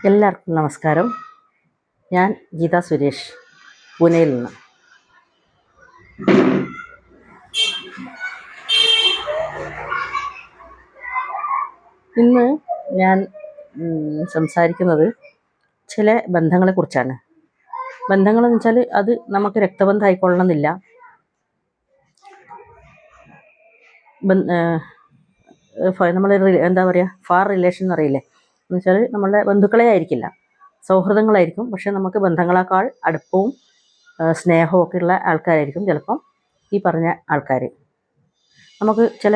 എല്ലാവർക്കും നമസ്കാരം. ഞാൻ ഗീത സുരേഷ്, പൂനെയിൽ നിന്ന്. ഇന്ന് ഞാൻ സംസാരിക്കുന്നത് ചില ബന്ധങ്ങളെക്കുറിച്ചാണ്. ബന്ധങ്ങളെന്ന് വെച്ചാൽ അത് നമുക്ക് രക്തബന്ധമായിക്കൊള്ളണമെന്നില്ല. നമ്മൾ എന്താ പറയുക, ഫാർ റിലേഷൻ എന്നറിയില്ലേ, എന്ന് വെച്ചാൽ നമ്മളുടെ ബന്ധുക്കളെ ആയിരിക്കില്ല, സൗഹൃദങ്ങളായിരിക്കും. പക്ഷെ നമുക്ക് ബന്ധങ്ങളെക്കാൾ അടുപ്പവും സ്നേഹവും ഒക്കെ ഉള്ള ആൾക്കാരായിരിക്കും ചിലപ്പം ഈ പറഞ്ഞ ആൾക്കാർ. നമുക്ക് ചില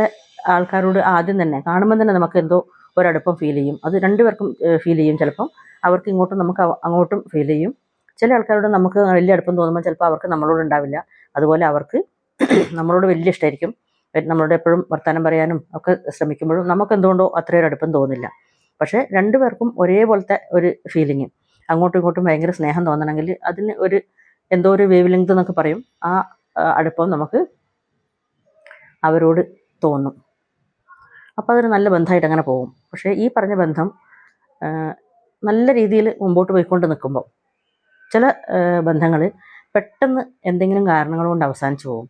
ആൾക്കാരോട് ആദ്യം തന്നെ കാണുമ്പോൾ തന്നെ നമുക്ക് എന്തോ ഒരടുപ്പം ഫീൽ ചെയ്യും. അത് രണ്ടുപേർക്കും ഫീൽ ചെയ്യും. ചിലപ്പം അവർക്ക് ഇങ്ങോട്ടും നമുക്ക് അങ്ങോട്ടും ഫീൽ ചെയ്യും. ചില ആൾക്കാരോട് നമുക്ക് വലിയ അടുപ്പം തോന്നുമ്പോൾ ചിലപ്പോൾ അവർക്ക് നമ്മളോട് ഉണ്ടാവില്ല. അതുപോലെ അവർക്ക് നമ്മളോട് വലിയ ഇഷ്ടമായിരിക്കും. നമ്മളോട് എപ്പോഴും വർത്തമാനം പറയാനും ഒക്കെ ശ്രമിക്കുമ്പോഴും നമുക്ക് എന്തുകൊണ്ടോ അത്രയൊരു അടുപ്പം തോന്നില്ല. പക്ഷേ രണ്ടുപേർക്കും ഒരേപോലത്തെ ഒരു ഫീലിങ്, അങ്ങോട്ടും ഇങ്ങോട്ടും ഭയങ്കര സ്നേഹം തോന്നണമെങ്കിൽ അതിന് ഒരു എന്തോ ഒരു വേവ് ലെങ്ത് എന്നൊക്കെ പറയും. ആ അടുപ്പം നമുക്ക് അവരോട് തോന്നും. അപ്പോൾ അതൊരു നല്ല ബന്ധമായിട്ട് അങ്ങനെ പോകും. പക്ഷേ ഈ പറഞ്ഞ ബന്ധം നല്ല രീതിയിൽ മുമ്പോട്ട് പോയിക്കൊണ്ട് നിൽക്കുമ്പോൾ ചില ബന്ധങ്ങൾ പെട്ടെന്ന് എന്തെങ്കിലും കാരണങ്ങൾ കൊണ്ട് അവസാനിച്ചു പോകും.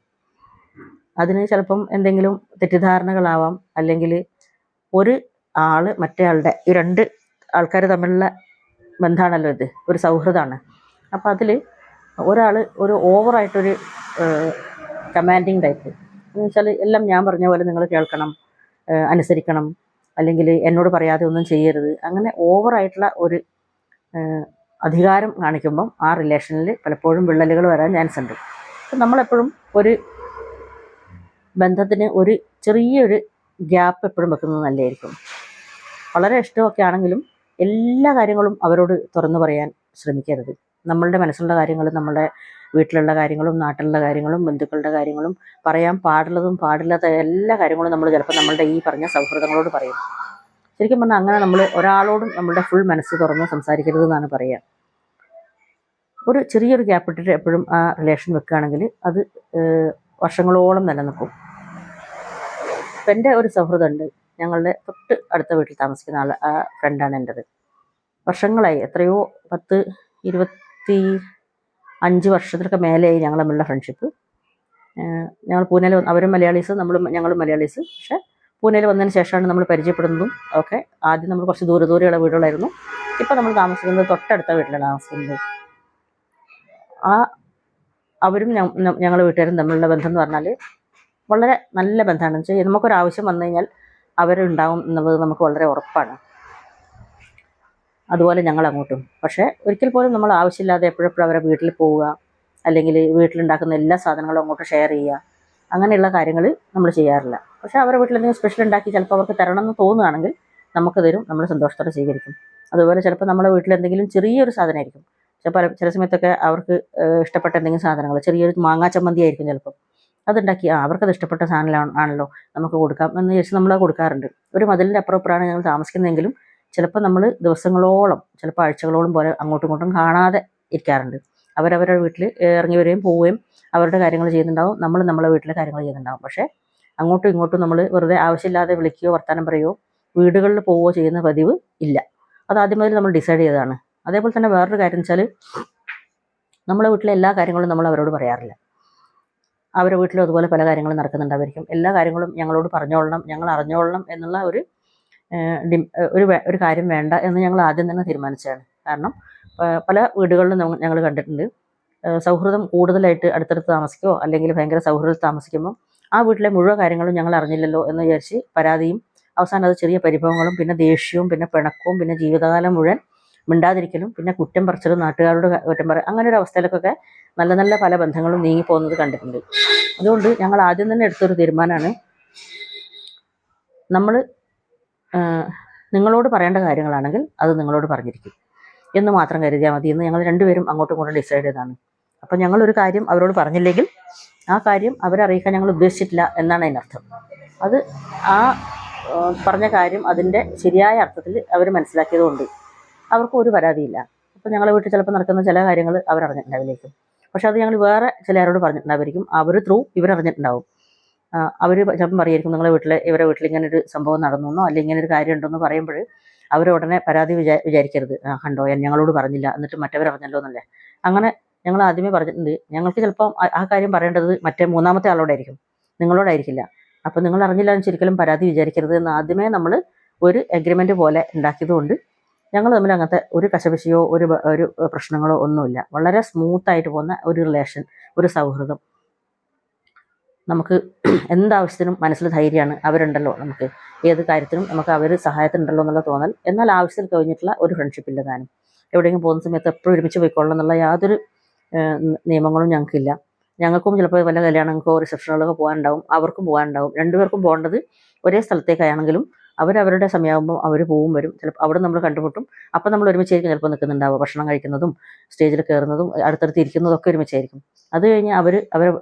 അതിന് ചിലപ്പം എന്തെങ്കിലും തെറ്റിദ്ധാരണകളാവാം, അല്ലെങ്കിൽ ഒരു ആൾ മറ്റേ ആളുടെ, ഈ രണ്ട് ആൾക്കാർ തമ്മിലുള്ള ബന്ധമാണല്ലോ ഇത്, ഒരു സൗഹൃദമാണ്. അപ്പോൾ അതിൽ ഒരാൾ ഒരു ഓവറായിട്ടൊരു കമാൻഡിങ് ടൈപ്പ്, എന്ന് വെച്ചാൽ എല്ലാം ഞാൻ പറഞ്ഞ പോലെ നിങ്ങൾ കേൾക്കണം, അനുസരിക്കണം, അല്ലെങ്കിൽ എന്നോട് പറയാതെ ഒന്നും ചെയ്യരുത്, അങ്ങനെ ഓവറായിട്ടുള്ള ഒരു അധികാരം കാണിക്കുമ്പം ആ റിലേഷനിൽ പലപ്പോഴും വിള്ളലുകൾ വരാൻ ചാൻസ് ഉണ്ട്. അപ്പം നമ്മളെപ്പോഴും ഒരു ബന്ധത്തിന് ഒരു ചെറിയൊരു ഗ്യാപ്പ് എപ്പോഴും വെക്കുന്നത് നല്ലതായിരിക്കും. വളരെ ഇഷ്ടമൊക്കെ ആണെങ്കിലും എല്ലാ കാര്യങ്ങളും അവരോട് തുറന്നു പറയാൻ ശ്രമിക്കരുത്. നമ്മളുടെ മനസ്സിലുള്ള കാര്യങ്ങളും നമ്മളുടെ വീട്ടിലുള്ള കാര്യങ്ങളും നാട്ടിലുള്ള കാര്യങ്ങളും ബന്ധുക്കളുടെ കാര്യങ്ങളും പറയാൻ പാടുള്ളതും പാടില്ലാത്ത എല്ലാ കാര്യങ്ങളും നമ്മൾ ചിലപ്പോൾ നമ്മളുടെ ഈ പറഞ്ഞ സൗഹൃദങ്ങളോട് പറയും. ശരിക്കും പറഞ്ഞാൽ അങ്ങനെ നമ്മൾ ഒരാളോടും നമ്മളുടെ ഫുൾ മനസ്സ് തുറന്ന് സംസാരിക്കരുത് എന്നാണ് പറയുക. ഒരു ചെറിയൊരു ഗ്യാപ്പ് ഇട്ടിട്ട് എപ്പോഴും ആ റിലേഷൻ വെക്കുകയാണെങ്കിൽ അത് വർഷങ്ങളോളം നിലനിൽക്കും. ഇപ്പം എൻ്റെ ഒരു സൗഹൃദമുണ്ട്, ഞങ്ങളുടെ തൊട്ട് അടുത്ത വീട്ടിൽ താമസിക്കുന്ന ആൾ, ആ ഫ്രണ്ടാണ് എൻ്റെത്. വർഷങ്ങളായി, എത്രയോ 10-25 വർഷത്തിനൊക്കെ മേലെയായി ഞങ്ങൾ തമ്മിലുള്ള ഫ്രണ്ട്ഷിപ്പ്. ഞങ്ങൾ പൂനെയിൽ, അവരും മലയാളീസ്, ഞങ്ങളും മലയാളീസ്. പക്ഷേ പൂനെയിൽ വന്നതിന് ശേഷമാണ് നമ്മൾ പരിചയപ്പെടുന്നതും ഒക്കെ. ആദ്യം നമ്മൾ കുറച്ച് ദൂരെയുള്ള വീടുകളായിരുന്നു. ഇപ്പോൾ നമ്മൾ താമസിക്കുന്നത് തൊട്ടടുത്ത വീട്ടിലാണ് താമസിക്കുന്നത്. അവരും ഞങ്ങളുടെ വീട്ടുകാരും തമ്മിലുള്ള ബന്ധം എന്ന് പറഞ്ഞാൽ വളരെ നല്ല ബന്ധമാണ്. വെച്ചാൽ നമുക്കൊരാവശ്യം വന്നു കഴിഞ്ഞാൽ അവരുണ്ടാവും എന്നുള്ളത് നമുക്ക് വളരെ ഉറപ്പാണ്. അതുപോലെ ഞങ്ങൾ അങ്ങോട്ടും. പക്ഷേ ഒരിക്കൽ പോലും നമ്മൾ ആവശ്യമില്ലാതെ എപ്പോഴെപ്പോഴും അവരെ വീട്ടിൽ പോവുക, അല്ലെങ്കിൽ വീട്ടിലുണ്ടാക്കുന്ന എല്ലാ സാധനങ്ങളും അങ്ങോട്ട് ഷെയർ ചെയ്യുക, അങ്ങനെയുള്ള കാര്യങ്ങൾ നമ്മൾ ചെയ്യാറില്ല. പക്ഷേ അവരുടെ വീട്ടിൽ എന്തെങ്കിലും സ്പെഷ്യൽ ഉണ്ടാക്കി ചിലപ്പോൾ അവർക്ക് തരണം എന്ന് തോന്നുകയാണെങ്കിൽ നമുക്ക് തരും, നമ്മൾ സന്തോഷത്തോടെ സ്വീകരിക്കും. അതുപോലെ ചിലപ്പോൾ നമ്മുടെ വീട്ടിൽ എന്തെങ്കിലും ചെറിയൊരു സാധനമായിരിക്കും, ചിലപ്പോൾ ചില സമയത്തൊക്കെ അവർക്ക് ഇഷ്ടപ്പെട്ട എന്തെങ്കിലും സാധനങ്ങൾ, ചെറിയൊരു മാങ്ങാ ചമ്മന്തി ആയിരിക്കും ചിലപ്പോൾ, അതുണ്ടാക്കി അവർക്കത് ഇഷ്ടപ്പെട്ട സാധനം ആണല്ലോ നമുക്ക് കൊടുക്കാം എന്ന് വിചാരിച്ച് നമ്മൾ കൊടുക്കാറുണ്ട്. ഒരു മതിലിൻ്റെ അപ്പുറമാണ് ഞങ്ങൾ താമസിക്കുന്നതെങ്കിലും ചിലപ്പോൾ നമ്മൾ ദിവസങ്ങളോളം, ചിലപ്പോൾ ആഴ്ചകളോളം പോലെ അങ്ങോട്ടും ഇങ്ങോട്ടും കാണാതെ ഇരിക്കാറുണ്ട്. അവരവരുടെ വീട്ടിൽ ഇറങ്ങി വരികയും പോവുകയും അവരുടെ കാര്യങ്ങൾ ചെയ്യുന്നുണ്ടാവും, നമ്മൾ നമ്മളെ വീട്ടിലെ കാര്യങ്ങൾ ചെയ്യുന്നുണ്ടാവും. പക്ഷേ അങ്ങോട്ടും ഇങ്ങോട്ടും നമ്മൾ വെറുതെ ആവശ്യമില്ലാതെ വിളിക്കുകയോ വർത്തമാനം പറയുകയോ വീടുകളിൽ പോവുകയോ ചെയ്യുന്ന പതിവ് ഇല്ല. അത് ആദ്യം മുതൽ നമ്മൾ ഡിസൈഡ് ചെയ്തതാണ്. അതേപോലെ തന്നെ വേറൊരു കാര്യം എന്ന് വെച്ചാൽ, നമ്മളെ വീട്ടിലെ എല്ലാ കാര്യങ്ങളും നമ്മൾ അവരോട് പറയാറില്ല. അവരുടെ വീട്ടിലും അതുപോലെ പല കാര്യങ്ങളും നടക്കുന്നുണ്ടായിരിക്കും. എല്ലാ കാര്യങ്ങളും ഞങ്ങളോട് പറഞ്ഞോളണം, ഞങ്ങൾ അറിഞ്ഞോളണം എന്നുള്ള ഒരു കാര്യം വേണ്ട എന്ന് ഞങ്ങൾ ആദ്യം തന്നെ തീരുമാനിച്ചതാണ്. കാരണം പല വീടുകളിലും ഞങ്ങൾ കണ്ടിട്ടുണ്ട്, സൗഹൃദം കൂടുതലായിട്ട് അടുത്തടുത്ത് താമസിക്കുകയോ അല്ലെങ്കിൽ ഭയങ്കര സൗഹൃദത്തിൽ താമസിക്കുമ്പോൾ ആ വീട്ടിലെ മുഴുവൻ കാര്യങ്ങളും ഞങ്ങൾ അറിഞ്ഞില്ലല്ലോ എന്ന് വിചാരിച്ച് പരാതിയും, അവസാനം അത് ചെറിയ പരിഭവങ്ങളും, പിന്നെ ദേഷ്യവും, പിന്നെ പിണക്കവും, പിന്നെ ജീവിതകാലം മുഴുവൻ മിണ്ടാതിരിക്കലും, പിന്നെ കുറ്റം പറച്ചിലും, നാട്ടുകാരോട് കുറ്റം പറയും, അങ്ങനെ ഒരു അവസ്ഥയിലൊക്കെ നല്ല നല്ല പല ബന്ധങ്ങളും നീങ്ങിപ്പോകുന്നത് കണ്ടിട്ടുണ്ട്. അതുകൊണ്ട് ഞങ്ങൾ ആദ്യം തന്നെ എടുത്തൊരു തീരുമാനമാണ്, നമ്മൾ നിങ്ങളോട് പറയേണ്ട കാര്യങ്ങളാണെങ്കിൽ അത് നിങ്ങളോട് പറഞ്ഞിരിക്കും എന്ന് മാത്രം കരുതിയാൽ മതി എന്ന് ഞങ്ങൾ രണ്ടുപേരും അങ്ങോട്ടും ഇങ്ങോട്ടും ഡിസൈഡ് ചെയ്തതാണ്. അപ്പം ഞങ്ങളൊരു കാര്യം അവരോട് പറഞ്ഞില്ലെങ്കിൽ ആ കാര്യം അവരെ അറിയിക്കാൻ ഞങ്ങൾ ഉദ്ദേശിച്ചിട്ടില്ല എന്നാണ് അതിനർത്ഥം. അത് ആ പറഞ്ഞ കാര്യം അതിൻ്റെ ശരിയായ അർത്ഥത്തിൽ അവർ മനസ്സിലാക്കിയതുകൊണ്ട് അവർക്കും ഒരു പരാതിയില്ല. അപ്പം ഞങ്ങളുടെ വീട്ടിൽ ചിലപ്പോൾ നടക്കുന്ന ചില കാര്യങ്ങൾ അവരറിഞ്ഞിട്ടുണ്ടാവില്ലേക്കും, പക്ഷെ അത് ഞങ്ങൾ വേറെ ചിലരോട് പറഞ്ഞിട്ടുണ്ടായിരിക്കും, അവർ ത്രൂ ഇവരറിഞ്ഞിട്ടുണ്ടാവും. അവർ ചിലപ്പം പറയായിരിക്കും, നിങ്ങളുടെ വീട്ടിൽ, ഇവരുടെ വീട്ടിൽ ഇങ്ങനെ ഒരു സംഭവം നടന്നു എന്നോ അല്ലെങ്കിൽ ഇങ്ങനെ ഒരു കാര്യം ഉണ്ടെന്ന് പറയുമ്പോൾ അവരുടനെ പരാതി വിചാരിക്കരുത്, കണ്ടോ ഞങ്ങളോട് പറഞ്ഞില്ല എന്നിട്ട് മറ്റവരറിഞ്ഞല്ലോ എന്നല്ലേ. അങ്ങനെ ഞങ്ങൾ ആദ്യമേ പറഞ്ഞിട്ടുണ്ട്, ഞങ്ങൾക്ക് ചിലപ്പം ആ കാര്യം പറയേണ്ടത് മറ്റേ മൂന്നാമത്തെ ആളോടായിരിക്കും, നിങ്ങളോടായിരിക്കില്ല. അപ്പം നിങ്ങൾ അറിഞ്ഞില്ല എന്ന് ഒരിക്കലും പരാതി വിചാരിക്കരുത് എന്ന് ആദ്യമേ നമ്മൾ ഒരു എഗ്രിമെൻ്റ് പോലെ ഉണ്ടാക്കിയതുകൊണ്ട് ഞങ്ങൾ തമ്മിൽ അങ്ങനത്തെ ഒരു കശപിശയോ ഒരു പ്രശ്നങ്ങളോ ഒന്നുമില്ല. വളരെ സ്മൂത്തായിട്ട് പോകുന്ന ഒരു റിലേഷൻ, ഒരു സൗഹൃദം. നമുക്ക് എന്താവശ്യത്തിനും മനസ്സിൽ ധൈര്യമാണ്, അവരുണ്ടല്ലോ നമുക്ക് ഏത് കാര്യത്തിനും നമുക്ക് അവർ സഹായത്തിനുണ്ടല്ലോ എന്നുള്ള തോന്നൽ. എന്നാൽ ആവശ്യത്തിൽ കഴിഞ്ഞിട്ടുള്ള ഒരു ഫ്രണ്ട്ഷിപ്പ് ഇല്ല. താനും എവിടെയെങ്കിലും പോകുന്ന സമയത്ത് എപ്പോഴും ഒരുമിച്ച് പോയിക്കൊള്ളണം എന്നുള്ള യാതൊരു നിയമങ്ങളും ഞങ്ങൾക്കില്ല. ഞങ്ങൾക്കും ചിലപ്പോൾ വല്ല കല്യാണങ്ങൾക്കോ റിസപ്ഷനുകളൊക്കെ പോകാനുണ്ടാവും, അവർക്കും പോകാനുണ്ടാവും. രണ്ടുപേർക്കും പോകേണ്ടത് ഒരേ സ്ഥലത്തേക്കാണെങ്കിലും അവരവരുടെ സമയമാകുമ്പോൾ അവർ പോവും വരും. ചിലപ്പോൾ അവിടെ നമ്മൾ കണ്ടുമുട്ടും. അപ്പം നമ്മൾ ഒരുമിച്ചായിരിക്കും ചിലപ്പോൾ നിൽക്കുന്നുണ്ടാവുക, ഭക്ഷണം കഴിക്കുന്നതും സ്റ്റേജിൽ കയറുന്നതും അടുത്തടുത്ത് ഇരിക്കുന്നതും ഒക്കെ ഒരുമിച്ചായിരിക്കും. അത് കഴിഞ്ഞ് അവർ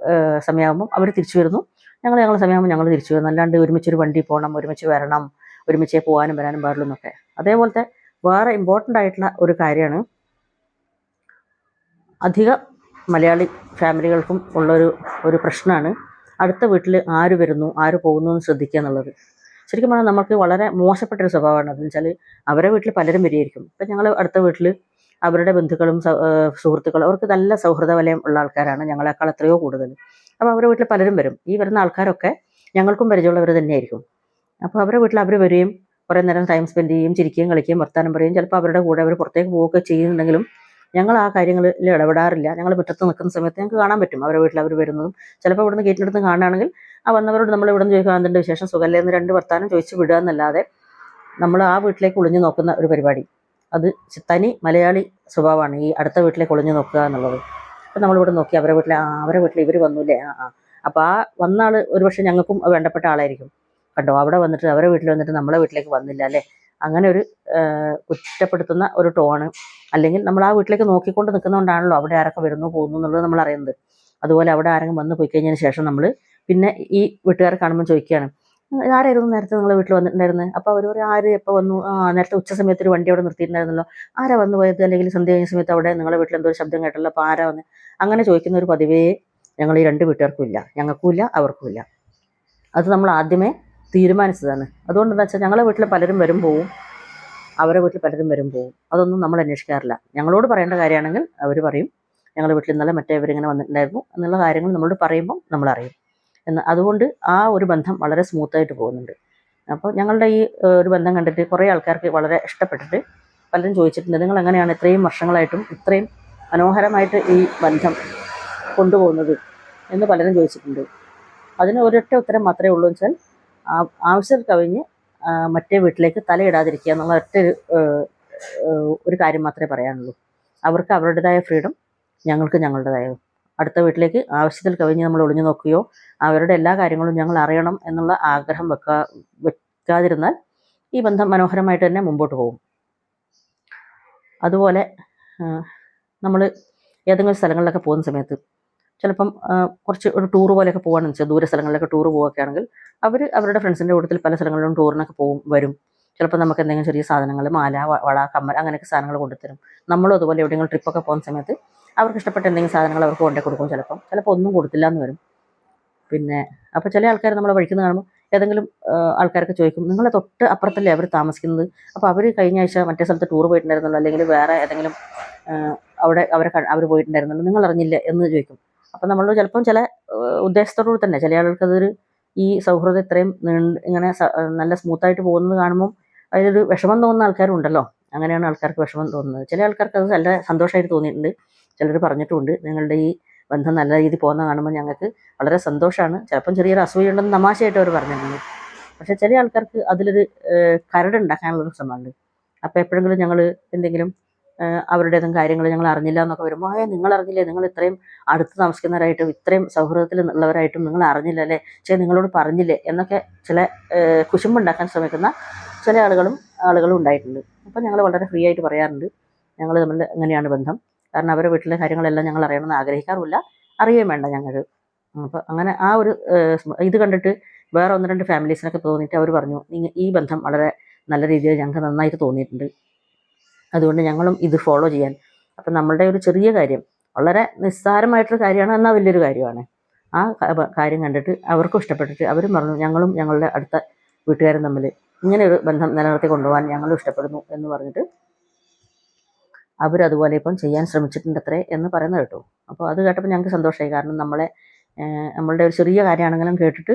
സമയമാകുമ്പോൾ അവർ തിരിച്ചു വരുന്നു, ഞങ്ങൾ സമയമാകുമ്പോൾ ഞങ്ങൾ തിരിച്ചു വരുന്നു. അല്ലാണ്ട് ഒരുമിച്ചൊരു വണ്ടി പോകണം, ഒരുമിച്ച് വരണം, ഒരുമിച്ച് പോകാനും വരാനും പാടുള്ളൂ എന്നൊക്കെ. അതേപോലത്തെ വേറെ ഇമ്പോർട്ടൻ്റ് ആയിട്ടുള്ള ഒരു കാര്യമാണ് അധിക മലയാളി ഫാമിലികൾക്കും ഉള്ളൊരു പ്രശ്നമാണ് അടുത്ത വീട്ടിൽ ആര് വരുന്നു ആര് പോകുന്നു എന്ന് ശ്രദ്ധിക്കുക എന്നുള്ളത്. ശരിക്കും പറഞ്ഞാൽ നമുക്ക് വളരെ മോശപ്പെട്ടൊരു സ്വഭാവമാണ്. അതെന്ന് വെച്ചാൽ അവരെ വീട്ടിൽ പലരും വരികയായിരിക്കും. ഇപ്പം ഞങ്ങൾ അടുത്ത വീട്ടിൽ അവരുടെ ബന്ധുക്കളും സുഹൃത്തുക്കളും അവർക്ക് നല്ല സൗഹൃദ വലയം ഉള്ള ആൾക്കാരാണ്, ഞങ്ങളെക്കാൾ എത്രയോ കൂടുതൽ. അപ്പോൾ അവരുടെ വീട്ടിൽ പലരും വരും. ഈ വരുന്ന ആൾക്കാരൊക്കെ ഞങ്ങൾക്കും പരിചയമുള്ളവർ തന്നെയായിരിക്കും. അപ്പോൾ അവരുടെ വീട്ടിൽ അവർ വരികയും കുറേ നേരം ടൈം സ്പെൻഡ് ചെയ്യും, ചിരിക്കുകയും കളിക്കുകയും വർത്താനം പറയും. ചിലപ്പോൾ അവരുടെ കൂടെ അവർ പുറത്തേക്ക് പോവുകയൊക്കെ ചെയ്യുന്നുണ്ടെങ്കിലും ഞങ്ങൾ ആ കാര്യങ്ങളിൽ ഇടപെടാറില്ല. ഞങ്ങൾ മുറ്റത്ത് നിൽക്കുന്ന സമയത്ത് ഞങ്ങൾക്ക് കാണാൻ പറ്റും അവരുടെ വീട്ടിൽ അവർ വരുന്നതും. ചിലപ്പോൾ ഇവിടുന്ന് ഗേറ്റിനടുത്ത് കാണുകയാണെങ്കിൽ ആ വന്നവരോട് നമ്മൾ ഇവിടെ നിന്ന് ചോദിക്കുക എന്തുണ്ട് വിശേഷം, സുഖമല്ലേ എന്ന് രണ്ട് വർത്താനം ചോദിച്ച് വിടുക എന്നല്ലാതെ നമ്മൾ ആ വീട്ടിലേക്ക് ഒളിഞ്ഞു നോക്കുന്ന ഒരു പരിപാടി, അത് തനി മലയാളി സ്വഭാവമാണ് ഈ അടുത്ത വീട്ടിലേക്ക് ഒളിഞ്ഞു നോക്കുക എന്നുള്ളത്. അപ്പം നമ്മളിവിടെ നോക്കി അവരുടെ വീട്ടിൽ ഇവർ വന്നില്ലേ, അപ്പോൾ ആ വന്ന ആൾ ഒരുപക്ഷെ ഞങ്ങൾക്കും വേണ്ടപ്പെട്ട ആളായിരിക്കും. കണ്ടോ അവിടെ വന്നിട്ട് അവരുടെ വീട്ടിൽ വന്നിട്ട് നമ്മളെ വീട്ടിലേക്ക് വന്നില്ല അല്ലേ, അങ്ങനെ ഒരു കുറ്റപ്പെടുത്തുന്ന ഒരു ടോണ്. അല്ലെങ്കിൽ നമ്മൾ ആ വീട്ടിലേക്ക് നോക്കിക്കൊണ്ട് നിൽക്കുന്നതുകൊണ്ടാണല്ലോ അവിടെ ആരൊക്കെ വരുന്നു പോകുന്നു എന്നുള്ളത് നമ്മൾ അറിയുന്നത്. അതുപോലെ അവിടെ ആരെങ്കിലും വന്ന് പോയി കഴിഞ്ഞതിന് ശേഷം നമ്മൾ പിന്നെ ഈ വീട്ടുകാരെ കാണുമ്പോൾ ചോദിക്കുകയാണ്, ആരായിരുന്നു നേരത്തെ നിങ്ങളെ വീട്ടിൽ വന്നിട്ടുണ്ടായിരുന്നത്? അപ്പോൾ അവർ ആര് എപ്പോൾ വന്നു, നേരത്തെ ഉച്ച സമയത്ത് ഒരു വണ്ടി അവിടെ നിർത്തിയിട്ടുണ്ടായിരുന്നല്ലോ, ആരാ വന്നു പോയത്? അല്ലെങ്കിൽ സന്ധ്യ കഴിഞ്ഞ സമയത്ത് അവിടെ നിങ്ങളുടെ വീട്ടിൽ എന്തോ ഒരു ശബ്ദം കേട്ടല്ലോ, അപ്പോൾ ആരാ വന്ന്? അങ്ങനെ ചോദിക്കുന്ന ഒരു പതിവേ ഞങ്ങൾ ഈ രണ്ട് വീട്ടുകാർക്കും ഇല്ല, ഞങ്ങൾക്കും ഇല്ല അവർക്കും ഇല്ല. അത് നമ്മൾ ആദ്യമേ തീരുമാനിച്ചതാണ്. അതുകൊണ്ട് എന്താ വെച്ചാൽ ഞങ്ങളെ വീട്ടിൽ പലരും വരും പോവും, അവരുടെ വീട്ടിൽ പലരും വരും പോവും. അതൊന്നും നമ്മൾ അന്വേഷിക്കാറില്ല. ഞങ്ങളോട് പറയേണ്ട കാര്യമാണെങ്കിൽ അവർ പറയും, ഞങ്ങളുടെ വീട്ടിൽ ഇന്നലെ മറ്റേവരിങ്ങനെ വന്നിട്ടുണ്ടായിരുന്നു എന്നുള്ള കാര്യങ്ങൾ നമ്മളോട് പറയുമ്പം നമ്മളറിയും. അതുകൊണ്ട് ആ ഒരു ബന്ധം വളരെ സ്മൂത്തായിട്ട് പോകുന്നുണ്ട്. അപ്പോൾ ഞങ്ങളുടെ ഈ ഒരു ബന്ധം കണ്ടിട്ട് കുറേ ആൾക്കാർക്ക് വളരെ ഇഷ്ടപ്പെട്ടിട്ട് പലരും ചോദിച്ചിട്ടുണ്ട്, നിങ്ങൾ എങ്ങനെയാണ് ഇത്രയും വർഷങ്ങളായിട്ടും ഇത്രയും മനോഹരമായിട്ട് ഈ ബന്ധം കൊണ്ടുപോകുന്നത് എന്ന് പലരും ചോദിച്ചിട്ടുണ്ട്. അതിന് ഒരൊറ്റ ഉത്തരം മാത്രമേ ഉള്ളൂ വെച്ചാൽ ആവശ്യം കവിഞ്ഞ് മറ്റേ വീട്ടിലേക്ക് തലയിടാതിരിക്കുക എന്നുള്ള ഒരു കാര്യം മാത്രമേ പറയാനുള്ളൂ. അവർക്ക് അവരുടേതായ ഫ്രീഡം, ഞങ്ങൾക്ക് ഞങ്ങളുടേതായ. അടുത്ത വീട്ടിലേക്ക് ആവശ്യത്തിൽ കവിഞ്ഞ് നമ്മൾ ഒളിഞ്ഞു നോക്കുകയോ അവരുടെ എല്ലാ കാര്യങ്ങളും ഞങ്ങൾ അറിയണം എന്നുള്ള ആഗ്രഹം വെക്കാതിരുന്നാൽ ഈ ബന്ധം മനോഹരമായിട്ട് തന്നെ മുമ്പോട്ട് പോകും. അതുപോലെ നമ്മൾ ഏതെങ്കിലും സ്ഥലങ്ങളിലൊക്കെ പോകുന്ന സമയത്ത് ചിലപ്പം കുറച്ച് ഒരു ടൂർ പോലെയൊക്കെ പോകുകയാണെന്ന് വെച്ചാൽ ദൂര സ്ഥലങ്ങളിലൊക്കെ ടൂർ പോവുകയൊക്കെ ആണെങ്കിൽ അവരുടെ ഫ്രണ്ട്സിൻ്റെ കൂട്ടത്തിൽ പല സ്ഥലങ്ങളിലും ടൂറിനൊക്കെ വരും. ചിലപ്പോൾ നമുക്ക് എന്തെങ്കിലും ചെറിയ സാധനങ്ങൾ, മാല, വള, കമ്മൽ അങ്ങനെയൊക്കെ സാധനങ്ങൾ കൊണ്ടുത്തരും. നമ്മളും അതുപോലെ എവിടെയെങ്കിലും ട്രിപ്പൊക്കെ പോകുന്ന സമയത്ത് അവർക്ക് ഇഷ്ടപ്പെട്ട എന്തെങ്കിലും സാധനങ്ങൾ അവർക്ക് കൊണ്ടേ കൊടുക്കും. ചിലപ്പോൾ ഒന്നും കൊടുത്തില്ല എന്ന് വരും. പിന്നെ അപ്പോൾ ചില ആൾക്കാർ നമ്മളെ വഴിക്കുന്ന കാണുമ്പോൾ ഏതെങ്കിലും ആൾക്കാരൊക്കെ ചോദിക്കും, നിങ്ങളെ തൊട്ട് അപ്പുറത്തല്ലേ അവർ താമസിക്കുന്നത്, അപ്പോൾ അവർ കഴിഞ്ഞ ആഴ്ച മറ്റേ സ്ഥലത്ത് ടൂർ പോയിട്ടുണ്ടായിരുന്നല്ലോ, അല്ലെങ്കിൽ വേറെ ഏതെങ്കിലും അവിടെ അവർ പോയിട്ടുണ്ടായിരുന്നല്ലോ, നിങ്ങൾ അറിഞ്ഞില്ലേ എന്ന് ചോദിക്കും. അപ്പം നമ്മൾ ചിലപ്പം ചില ഉദ്ദേശത്തോടുകൂടി തന്നെ ചില ആളുകൾക്ക് അതൊരു ഈ സൗഹൃദം ഇത്രയും ഇങ്ങനെ നല്ല സ്മൂത്തായിട്ട് പോകുന്നത് കാണുമ്പോൾ അതിലൊരു വിഷമം തോന്നുന്ന ആൾക്കാരും ഉണ്ടല്ലോ. അങ്ങനെയാണ് ആൾക്കാർക്ക് വിഷമം തോന്നുന്നത്. ചില ആൾക്കാർക്ക് അത് നല്ല സന്തോഷമായിട്ട് തോന്നിയിട്ടുണ്ട്. ചിലർ പറഞ്ഞിട്ടുമുണ്ട്, നിങ്ങളുടെ ഈ ബന്ധം നല്ല രീതിയിൽ പോകുന്ന കാണുമ്പോൾ ഞങ്ങൾക്ക് വളരെ സന്തോഷമാണ്. ചിലപ്പം ചെറിയൊരു അസൂയുണ്ടെന്ന് തമാശയായിട്ട് അവർ പറഞ്ഞിട്ടുണ്ട്. പക്ഷേ ചില ആൾക്കാർക്ക് അതിലൊരു കരടുണ്ടാക്കാനുള്ളൊരു ശ്രമമുണ്ട്. അപ്പോൾ എപ്പോഴെങ്കിലും ഞങ്ങൾ എന്തെങ്കിലും അവരുടേതും കാര്യങ്ങൾ ഞങ്ങൾ അറിഞ്ഞില്ല എന്നൊക്കെ വരുമ്പോൾ, നിങ്ങൾ അറിഞ്ഞില്ലേ, നിങ്ങൾ ഇത്രയും അടുത്ത് താമസിക്കുന്നവരായിട്ടും ഇത്രയും സൗഹൃദത്തിൽ ഉള്ളവരായിട്ടും നിങ്ങൾ അറിഞ്ഞില്ലല്ലേ, നിങ്ങളോട് പറഞ്ഞില്ലേ എന്നൊക്കെ ചില കുശുമ്പുണ്ടാക്കാൻ ശ്രമിക്കുന്ന ചില ആളുകളും ഉണ്ടായിട്ടുണ്ട്. അപ്പം ഞങ്ങൾ വളരെ ഫ്രീ ആയിട്ട് പറയാറുണ്ട്, ഞങ്ങൾ തമ്മിൽ എങ്ങനെയാണ് ബന്ധം. കാരണം അവരുടെ വീട്ടിലെ കാര്യങ്ങളെല്ലാം ഞങ്ങൾ അറിയണമെന്ന് ആഗ്രഹിക്കാറുമില്ല, അറിയുകയും വേണ്ട ഞങ്ങൾക്ക്. അപ്പോൾ അങ്ങനെ ആ ഒരു ഇത് കണ്ടിട്ട് വേറെ 1-2 ഫാമിലീസിനൊക്കെ തോന്നിയിട്ട് അവർ പറഞ്ഞു, ഈ ബന്ധം വളരെ നല്ല രീതിയിൽ ഞങ്ങൾക്ക് നന്നായിട്ട് തോന്നിയിട്ടുണ്ട്, അതുകൊണ്ട് ഞങ്ങളും ഇത് ഫോളോ ചെയ്യാൻ. അപ്പം നമ്മളുടെ ഒരു ചെറിയ കാര്യം, വളരെ നിസ്സാരമായിട്ടൊരു കാര്യമാണ്, എന്നാൽ വലിയൊരു കാര്യമാണ്. ആ കാര്യം കണ്ടിട്ട് അവർക്കും ഇഷ്ടപ്പെട്ടിട്ട് അവരും പറഞ്ഞു, ഞങ്ങളും ഞങ്ങളുടെ അടുത്ത വീട്ടുകാരും തമ്മിൽ ഇങ്ങനെ ഒരു ബന്ധം നിലനിർത്തി കൊണ്ടുപോകാൻ ഞങ്ങളും ഇഷ്ടപ്പെടുന്നു എന്ന് പറഞ്ഞിട്ട് അവരതുപോലെ ഇപ്പം ചെയ്യാൻ ശ്രമിച്ചിട്ടുണ്ടത്രേ എന്ന് പറയുന്നത് കേട്ടു. അപ്പോൾ അത് കേട്ടപ്പോൾ ഞങ്ങൾക്ക് സന്തോഷമായി. കാരണം നമ്മളുടെ ഒരു ചെറിയ കാര്യമാണെങ്കിലും കേട്ടിട്ട്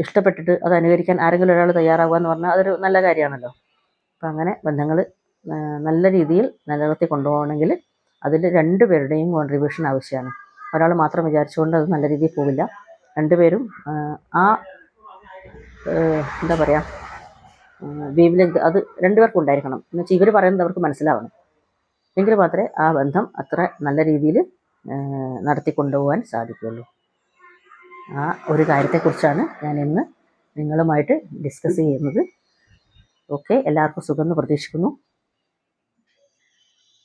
ഇഷ്ടപ്പെട്ടിട്ട് അത് അനുകരിക്കാൻ ആരെങ്കിലും ഒരാൾ തയ്യാറാവുക എന്ന് പറഞ്ഞാൽ അതൊരു നല്ല കാര്യമാണല്ലോ. അപ്പം അങ്ങനെ ബന്ധങ്ങൾ നല്ല രീതിയിൽ നിലനിർത്തി കൊണ്ടുപോകണമെങ്കിൽ അതിൽ രണ്ടുപേരുടെയും കോൺട്രിബ്യൂഷൻ ആവശ്യമാണ്. ഒരാൾ മാത്രം വിചാരിച്ചുകൊണ്ട് അത് നല്ല രീതിയിൽ പോവില്ല. രണ്ടുപേരും ആ എന്താ പറയുക വേവ് ലെങ്ത് അത് രണ്ടുപേർക്കും ഉണ്ടായിരിക്കണം. എന്ന് വെച്ചാൽ ഇവർ പറയുന്നത് അവർക്ക് മനസ്സിലാവണം. എങ്കിൽ മാത്രമേ ആ ബന്ധം അത്ര നല്ല രീതിയിൽ നടത്തിക്കൊണ്ടുപോകാൻ സാധിക്കുകയുള്ളൂ. ആ ഒരു കാര്യത്തെക്കുറിച്ചാണ് ഞാൻ ഇന്ന് നിങ്ങളുമായിട്ട് ഡിസ്കസ് ചെയ്യുന്നത്. ഓക്കെ, എല്ലാവർക്കും സുഖം എന്ന് പ്രതീക്ഷിക്കുന്നു.